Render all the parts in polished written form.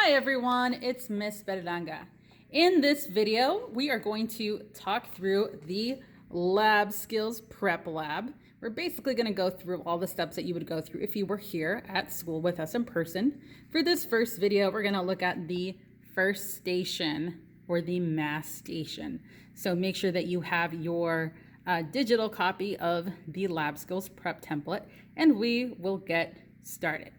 Hi everyone, it's Miss Berlanga. In this video, we are going to talk through the lab skills prep lab. We're basically going to go through all the steps that you would go through if you were here at school with us in person. For this first video, we're going to look at the first station or the mass station. So make sure that you have your digital copy of the lab skills prep template and we will get started.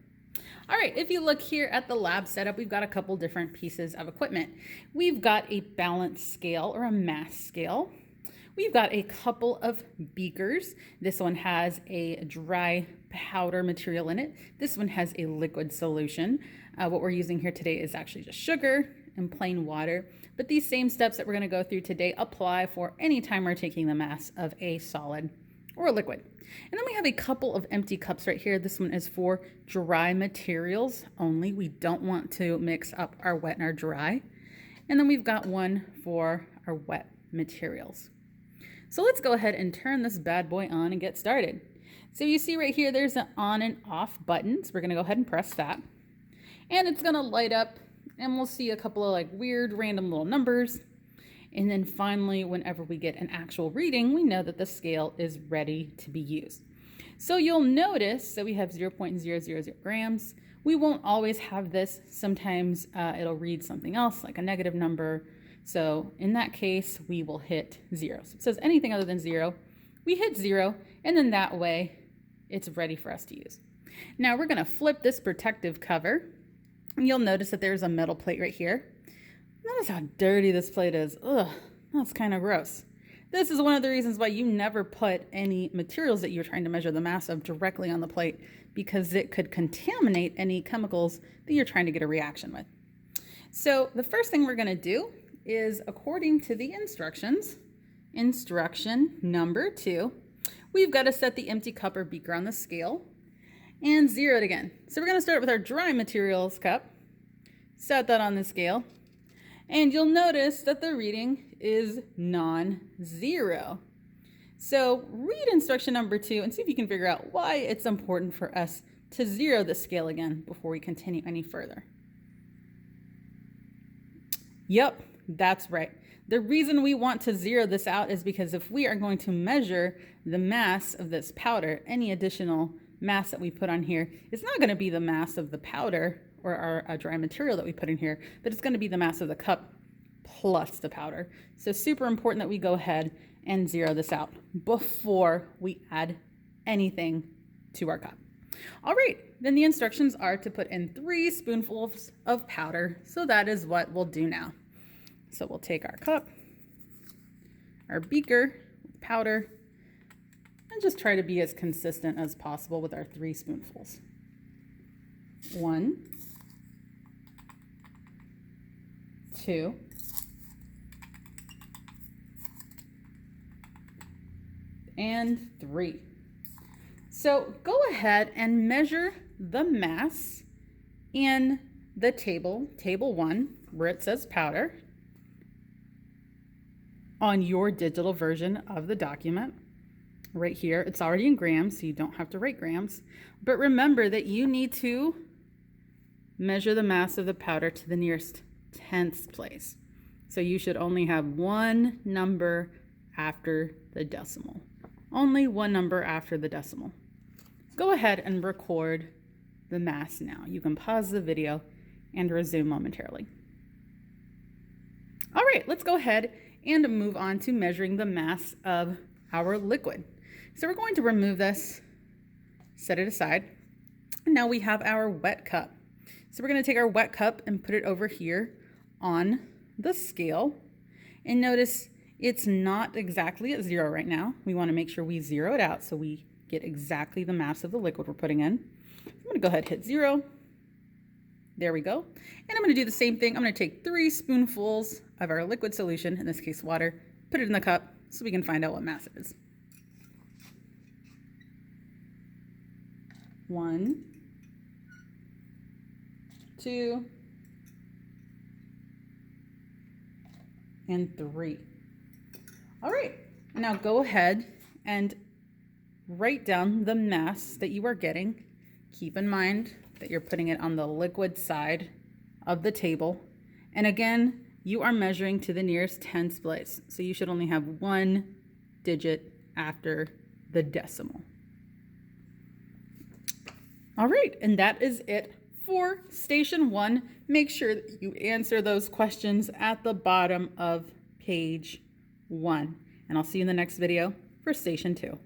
All right, if you look here at the lab setup, we've got a couple different pieces of equipment. We've got a balance scale or a mass scale. We've got a couple of beakers. This one has a dry powder material in it. This one has a liquid solution. What we're using here today is actually just sugar and plain water. But these same steps that we're going to go through today apply for any time we're taking the mass of a solid or a liquid. And then we have a couple of empty cups right here. This one is for dry materials only. We don't want to mix up our wet and our dry. And then we've got one for our wet materials. So let's go ahead and turn this bad boy on and get started. So you see right here, there's an on and off button. So we're gonna go ahead and press that. And it's gonna light up and we'll see a couple of like weird random little numbers. And then finally, whenever we get an actual reading, we know that the scale is ready to be used. So you'll notice that we have 0.000 grams. We won't always have this. Sometimes it'll read something else, like a negative number. So in that case, we will hit 0. So it says anything other than 0, we hit 0, and then that way it's ready for us to use. Now we're gonna flip this protective cover, and you'll notice that there's a metal plate right here. Notice how dirty this plate is. Ugh, that's kind of gross. This is one of the reasons why you never put any materials that you're trying to measure the mass of directly on the plate, because it could contaminate any chemicals that you're trying to get a reaction with. So the first thing we're going to do is, according to the instructions, instruction number 2, we've got to set the empty cup or beaker on the scale and 0 it again. So we're going to start with our dry materials cup, set that on the scale. And you'll notice that the reading is non-zero. So read instruction number 2 and see if you can figure out why it's important for us to 0 the scale again before we continue any further. Yep, that's right. The reason we want to 0 this out is because if we are going to measure the mass of this powder, any additional mass that we put on here is not going to be the mass of the powder or our dry material that we put in here, but it's going to be the mass of the cup plus the powder. So super important that we go ahead and 0 this out before we add anything to our cup. All right, then the instructions are to put in 3 spoonfuls of powder. So that is what we'll do now. So we'll take our cup, our beaker with powder, and just try to be as consistent as possible with our 3 spoonfuls. 1, 2, and 3. So go ahead and measure the mass in the table 1, where it says powder, on your digital version of the document. Right here, it's already in grams, so you don't have to write grams. But remember that you need to measure the mass of the powder to the nearest 10th place. So you should only have one number after the decimal. Only one number after the decimal. Go ahead and record the mass now. You can pause the video and resume momentarily. All right, let's go ahead and move on to measuring the mass of our liquid. So we're going to remove this, set it aside. And now we have our wet cup. So we're going to take our wet cup and put it over here on the scale. And notice it's not exactly at 0 right now. We want to make sure we 0 it out so we get exactly the mass of the liquid we're putting in. I'm going to go ahead and hit 0. There we go. And I'm going to do the same thing. I'm going to take 3 spoonfuls of our liquid solution, in this case water, put it in the cup so we can find out what mass it is. 1, 2, and 3. All right, now go ahead and write down the mass that you are getting. Keep in mind that you're putting it on the liquid side of the table. And again, you are measuring to the nearest tens place. So you should only have one digit after the decimal. All right, and that is it for station 1. Make sure that you answer those questions at the bottom of page 1. And I'll see you in the next video for station 2.